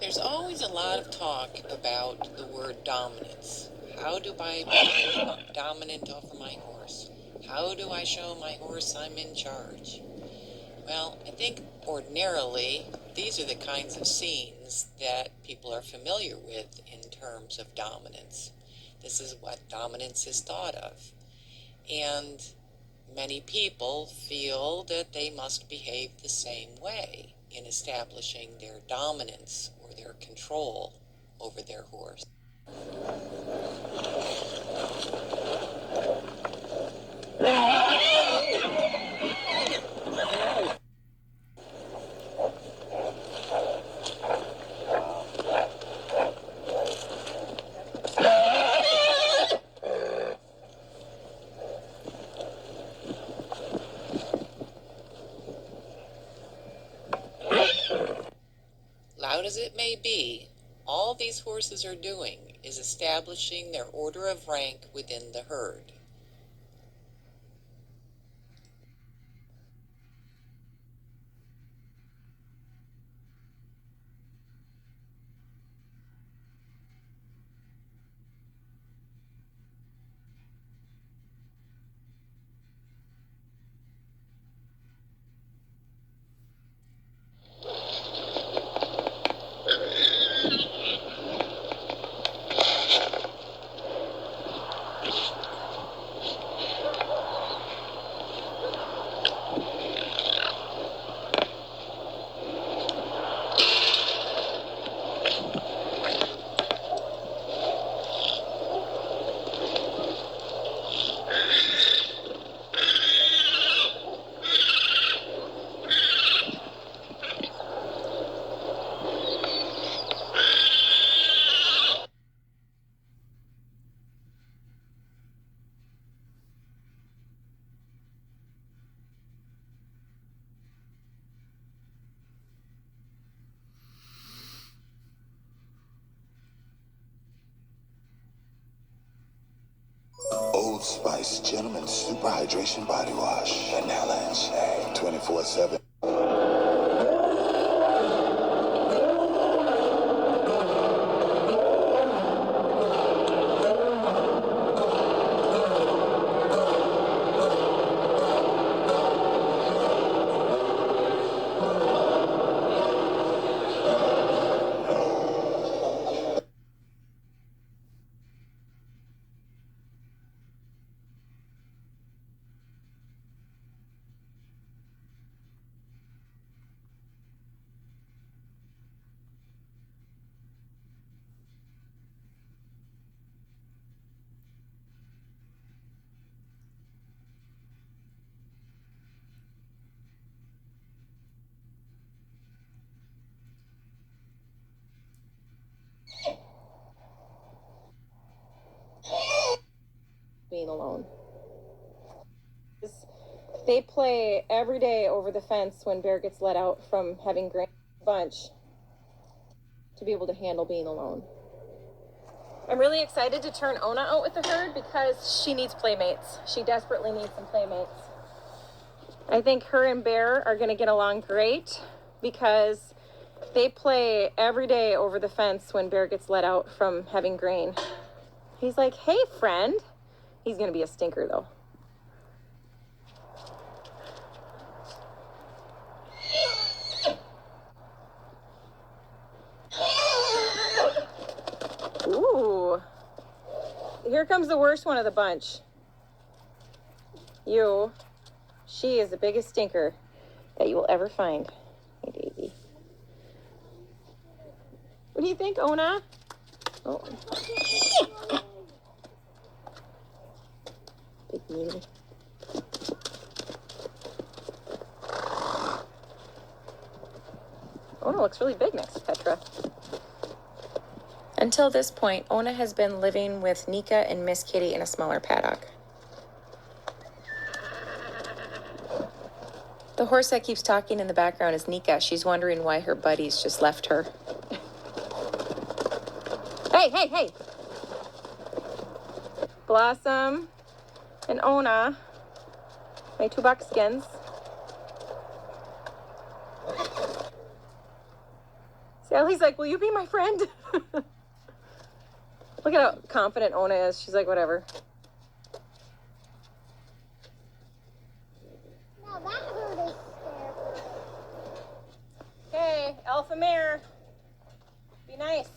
There's always a lot of talk about the word dominance. How do I become dominant over my horse? How do I show my horse I'm in charge? Well, I think ordinarily these are the kinds of scenes that people are familiar with in terms of dominance. This is what dominance is thought of. And many people feel that they must behave the same way in establishing their dominance or their control over their horse. Loud as it may be, all these horses are doing is establishing their order of rank within the herd. Old Spice Gentleman Super Hydration Body Wash. Vanilla and shea. 24/7. Being alone. They play every day over the fence when Bear gets let out from having grain bunch to be able to handle being alone. I'm really excited to turn Ona out with the herd because she needs playmates. She desperately needs some playmates. I think her and Bear are going to get along great because they play every day over the fence when Bear gets let out from having grain. He's like, hey, friend. He's going to be a stinker, though. Ooh. Here comes the worst one of the bunch. You. She is the biggest stinker that you will ever find. Hey, Daisy. What do you think, Ona? Oh. Big meanie. Ona looks really big next to Petra. Until this point, Ona has been living with Nika and Miss Kitty in a smaller paddock. The horse that keeps talking in the background is Nika. She's wondering why her buddies just left her. Hey, hey, hey! Blossom and Ona, my two buckskins. Sally's like, will you be my friend? Look at how confident Ona is. She's like, whatever. Now that herd is scared. Okay, alpha mare. Be nice.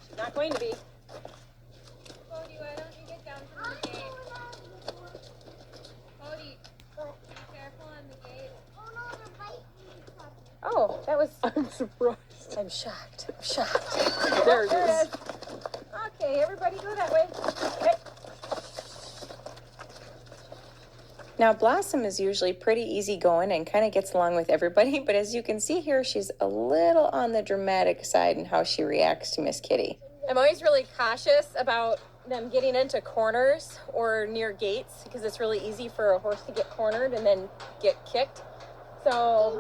She's not going to be. Cody, why don't you get down from the gate? Cody, be careful on the gate. Oh no, they're biting each other. Oh, that was... I'm surprised. I'm shocked. I'm shocked. There it There is. it is. Okay, everybody go that way. Okay. Now, Blossom is usually pretty easygoing and kind of gets along with everybody, but as you can see here, she's a little on the dramatic side in how she reacts to Miss Kitty. I'm always really cautious about them getting into corners or near gates because it's really easy for a horse to get cornered and then get kicked. So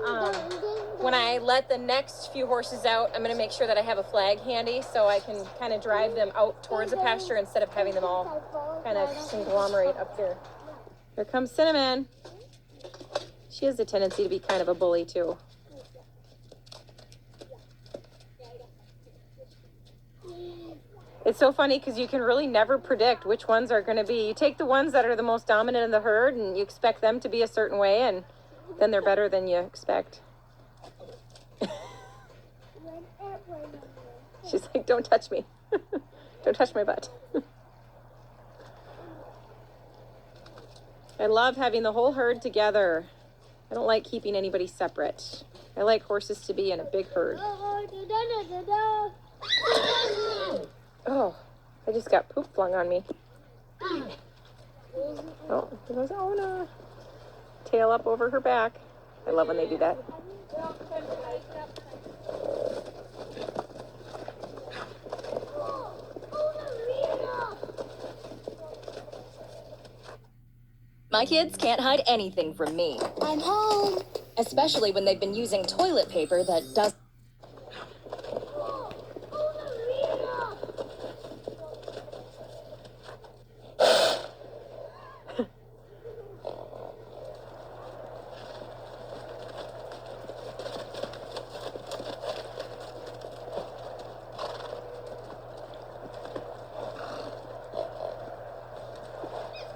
when I let the next few horses out, I'm going to make sure that I have a flag handy so I can kind of drive them out towards the pasture instead of having them all kind of conglomerate up here. Here comes Cinnamon. She has a tendency to be kind of a bully too. It's so funny because you can really never predict which ones are going to be. You take the ones that are the most dominant in the herd and you expect them to be a certain way, and then they're better than you expect. She's like, don't touch me. Don't touch my butt. I love having the whole herd together. I don't like keeping anybody separate. I like horses to be in a big herd. Oh, I just got poop flung on me. Oh, there goes Ona. Tail up over her back. I love when they do that. My kids can't hide anything from me, I'm home. especially when they've been using toilet paper that does.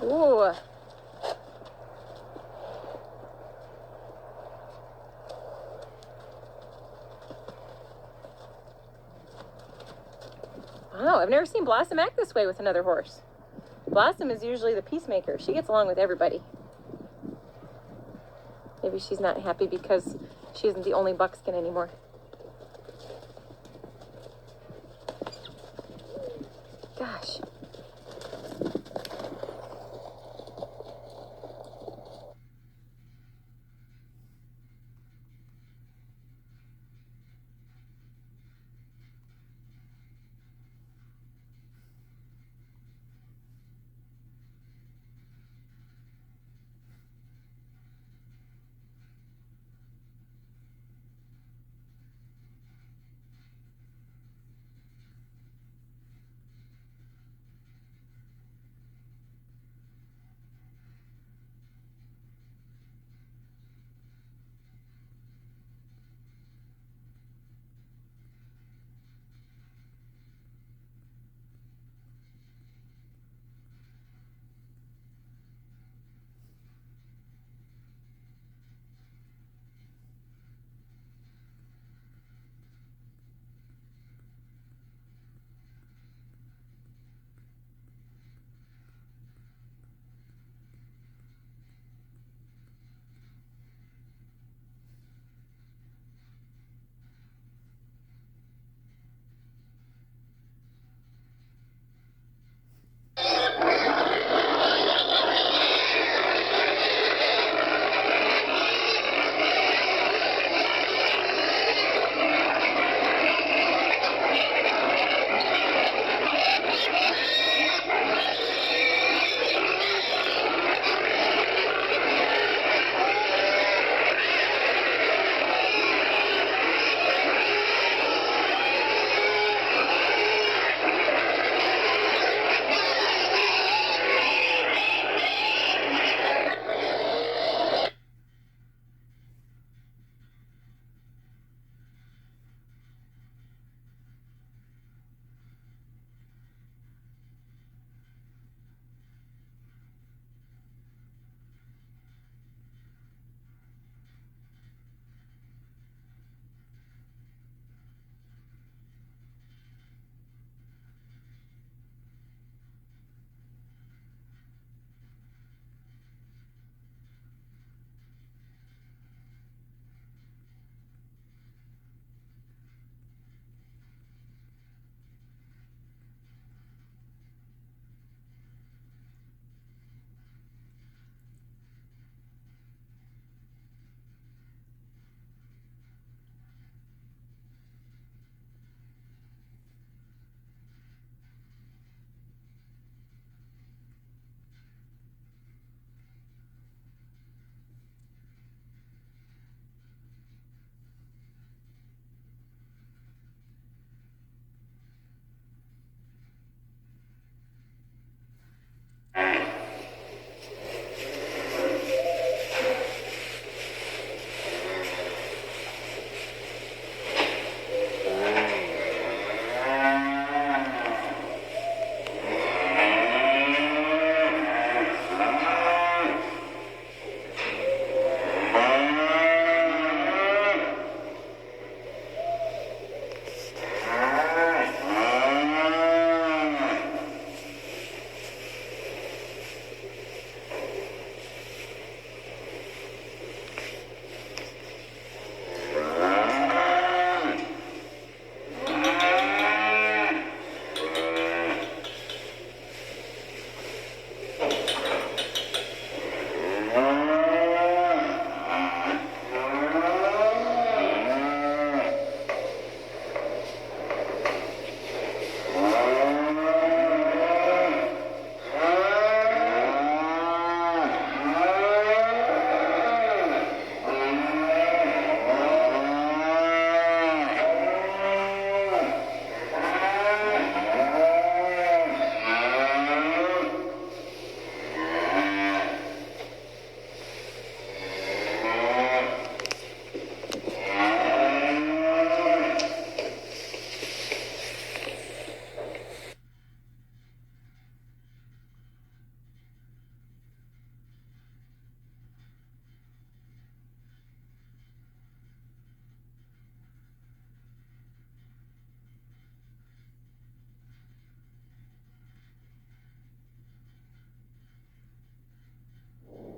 Ooh. Wow, I've never seen Blossom act this way with another horse. Blossom is usually the peacemaker. She gets along with everybody. Maybe she's not happy because she isn't the only buckskin anymore. Gosh.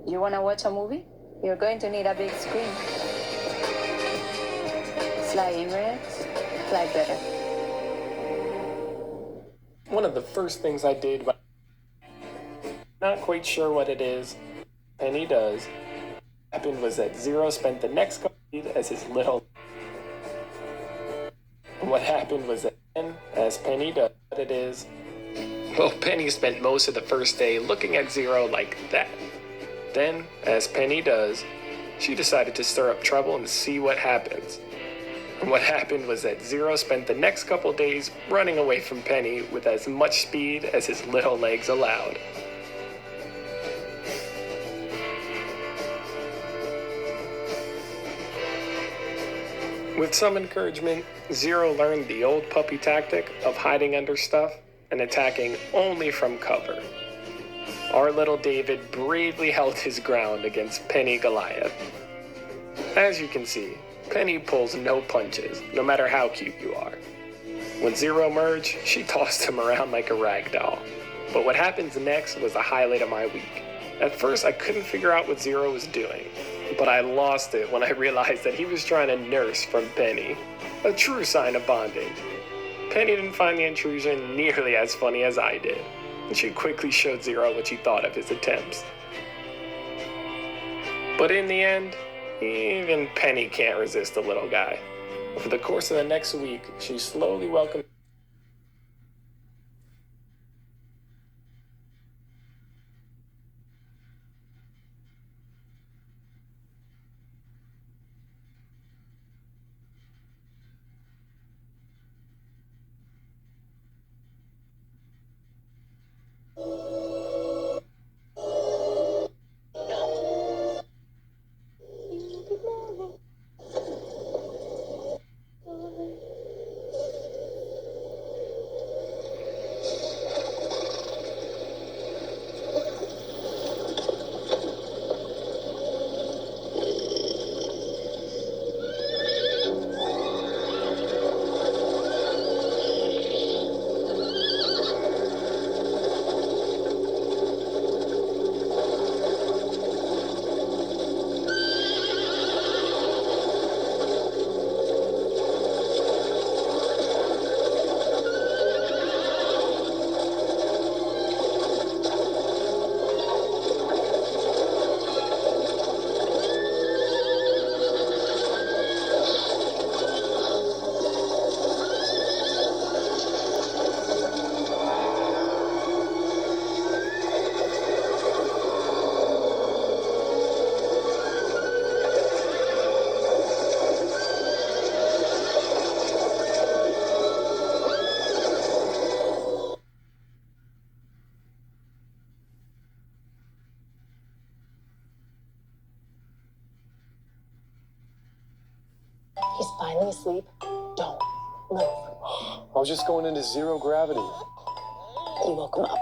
You wanna watch a movie? You're going to need a big screen. Fly Emirates, fly better. One of the first things I did, not quite sure what it is, Penny does, happened was that Zero spent the next couple of days as his little. And what happened was that then, as Penny does, what it is, well, Penny spent most of the first day looking at Zero like that. Then, as Penny does, she decided to stir up trouble and see what happens. And what happened was that Zero spent the next couple days running away from Penny with as much speed as his little legs allowed. With some encouragement, Zero learned the old puppy tactic of hiding under stuff and attacking only from cover. Our little David bravely held his ground against Penny Goliath. As you can see, Penny pulls no punches, no matter how cute you are. When Zero emerged, she tossed him around like a rag doll. But what happens next was the highlight of my week. At first, I couldn't figure out what Zero was doing, but I lost it when I realized that he was trying to nurse from Penny. A true sign of bondage. Penny didn't find the intrusion nearly as funny as I did, and she quickly showed Zero what she thought of his attempts. But in the end, even Penny can't resist the little guy. Over the course of the next week, she slowly welcomed. He's finally asleep. Don't move. I was just going into zero gravity. You woke him up.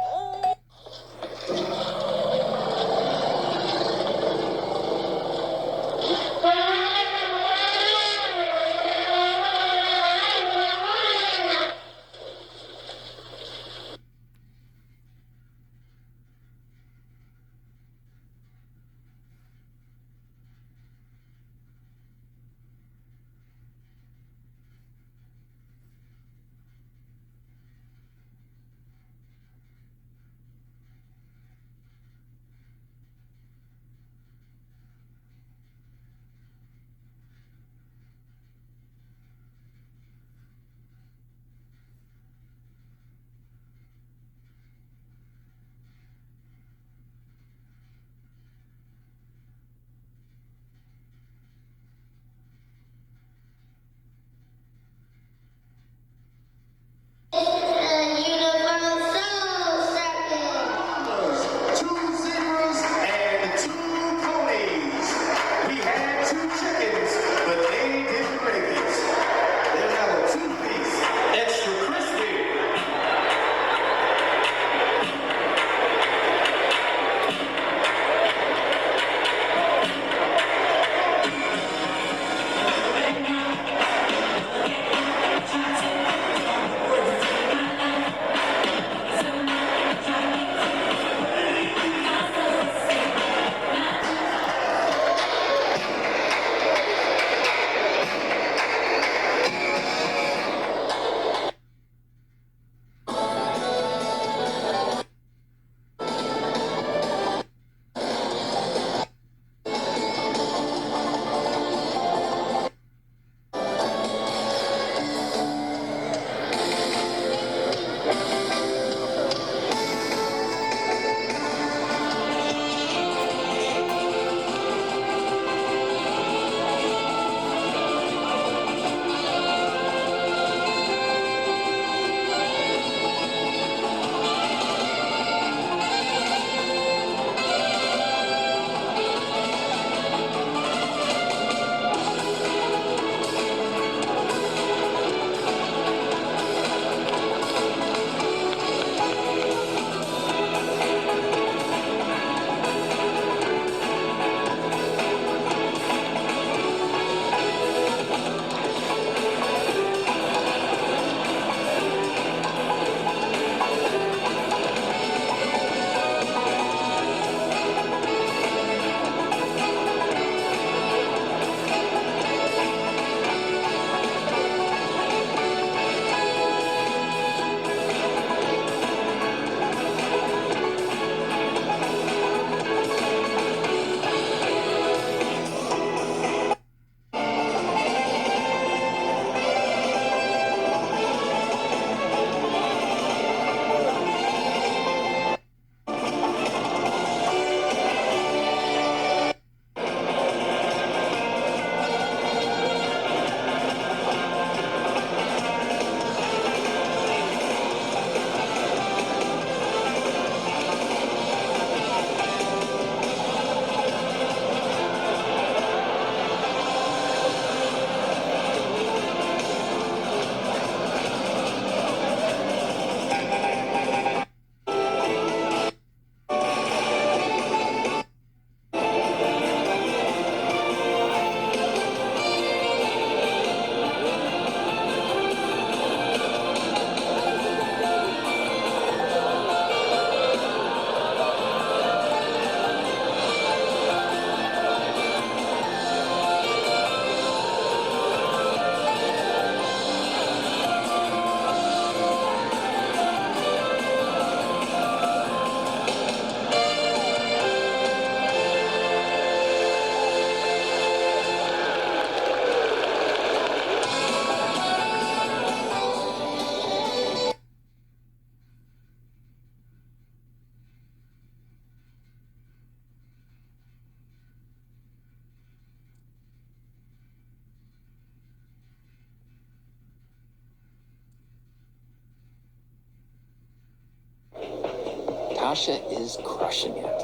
Tasha is crushing it.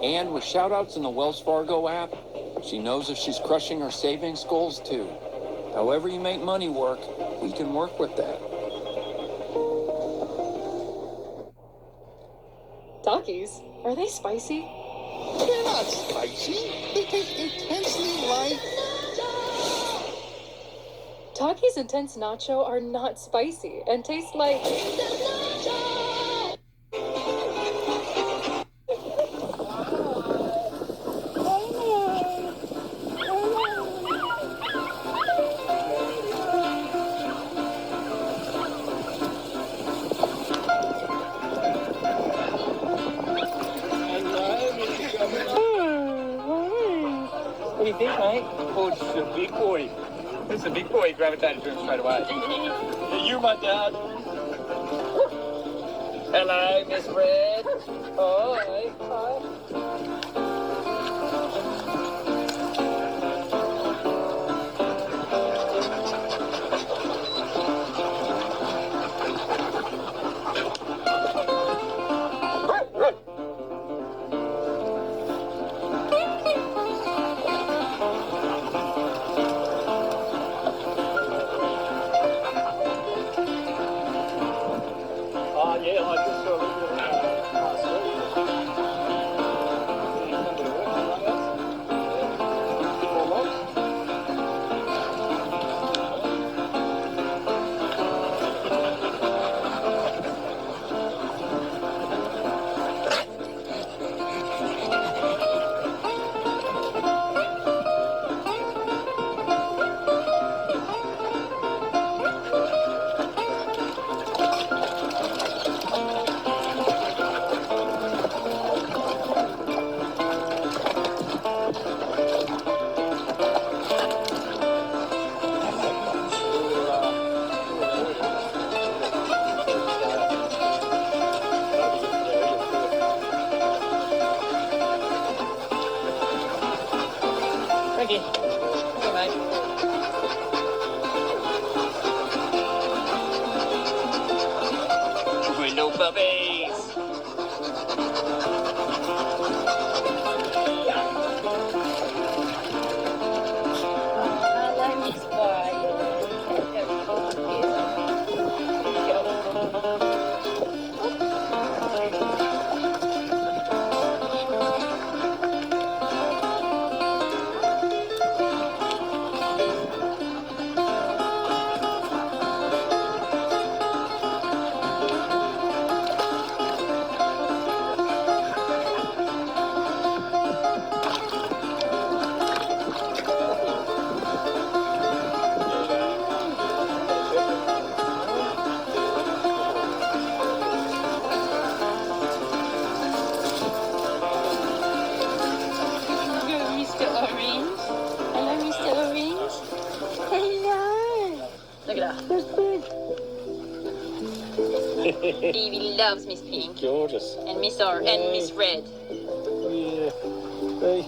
And with shoutouts in the Wells Fargo app, she knows if she's crushing her savings goals too. However you make money work, we can work with that. Takis? Are they spicy? They're not spicy. They taste intensely like... Takis Intense Nacho are not spicy and taste like... What do you think, Mike? Oh, it's a big boy. It's a big boy. Gravitated to him straight away. Hey, you're my dad. Hello, Miss Red. Hi. Hi. Window puppies. Davey loves Miss Pink. Gorgeous. And Miss R and Miss Red. Yeah. Hey.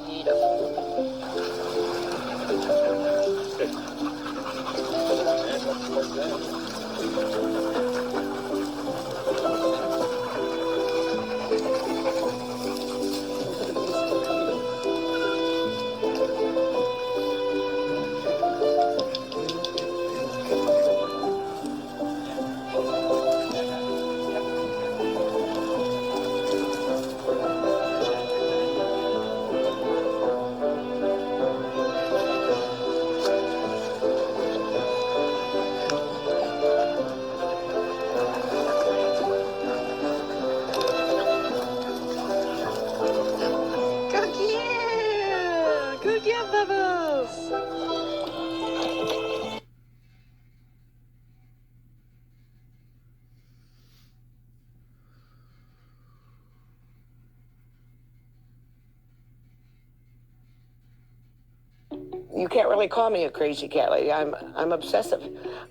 You can't really call me a crazy cat lady. I'm obsessive.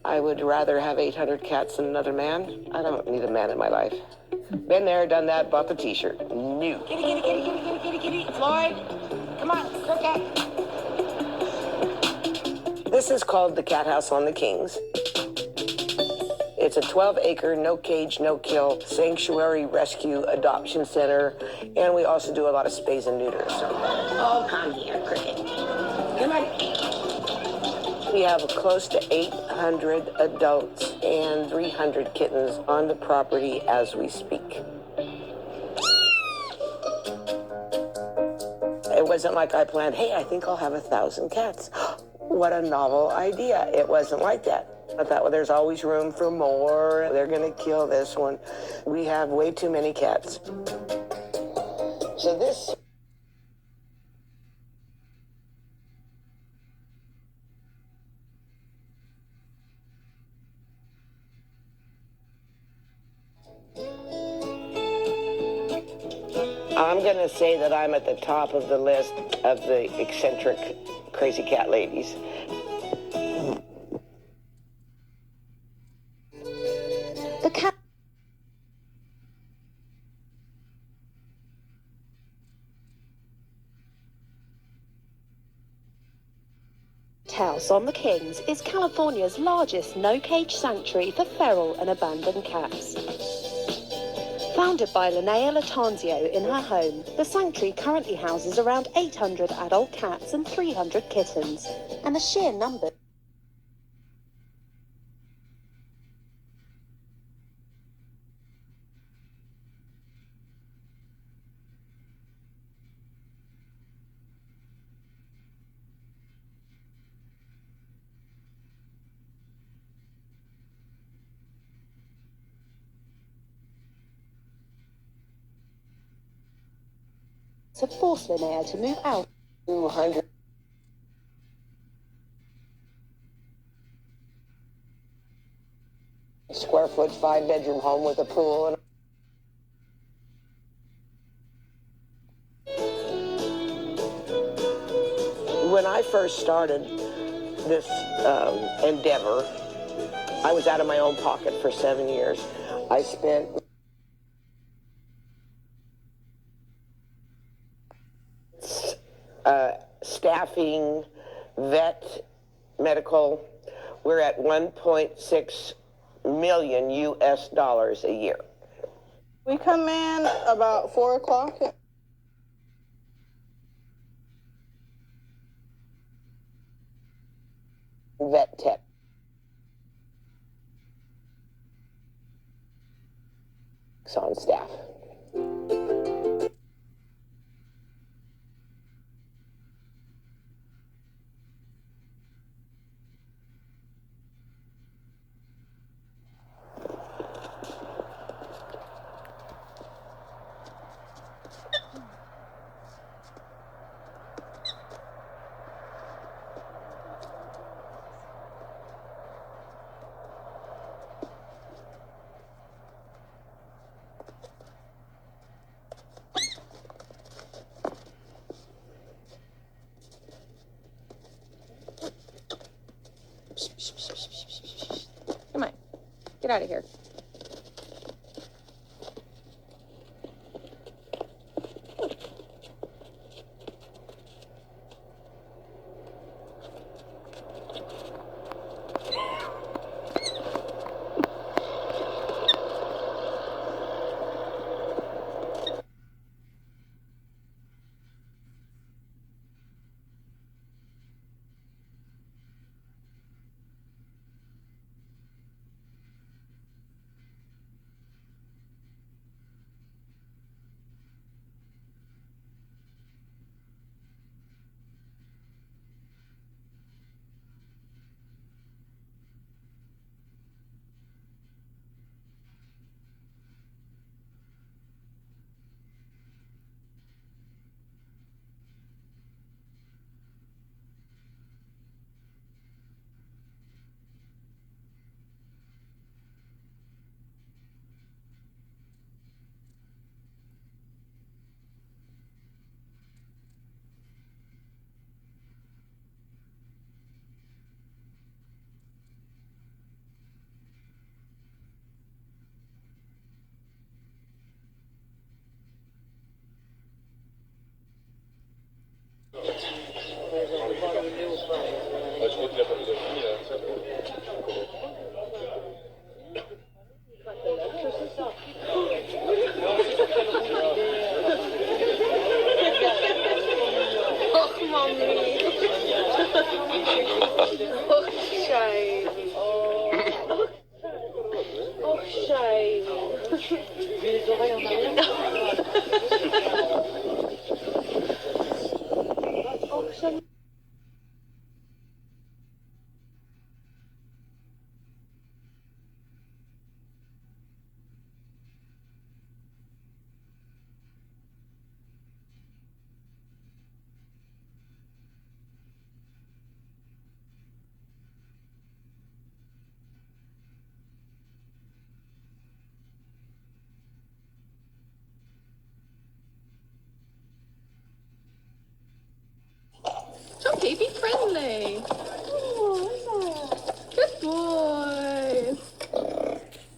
I would rather have 800 cats than another man. I don't need a man in my life. Been there, done that, bought the t-shirt. New. Kitty, kitty, kitty, kitty, kitty, kitty, kitty. Floyd, come on, cricket. This is called the Cat House on the Kings. It's a 12-acre, no cage, no kill sanctuary rescue adoption center, and we also do a lot of spays and neuters. Oh, come here, Cricket. Come on. We have close to 800 adults and 300 kittens on the property as we speak. It wasn't like I planned, hey, I think I'll have 1,000 cats. What a novel idea. It wasn't like that. I thought, well, there's always room for more. They're going to kill this one. We have way too many cats. So this... I'm going to say that I'm at the top of the list of the eccentric crazy cat ladies. The cat house on the Kings is California's largest no-cage sanctuary for feral and abandoned cats. Founded by Linnea Latanzio in her home, the sanctuary currently houses around 800 adult cats and 300 kittens, and the sheer number to force Linnea to move out. 200 square foot, 5-bedroom home with a pool. When I first started this endeavor, I was out of my own pocket for 7 years. I spent staffing, vet, medical. We're at 1.6 million US dollars a year. We come in about 4 o'clock. Vet tech. On staff. Come on, get out of here. les oreilles en arrière.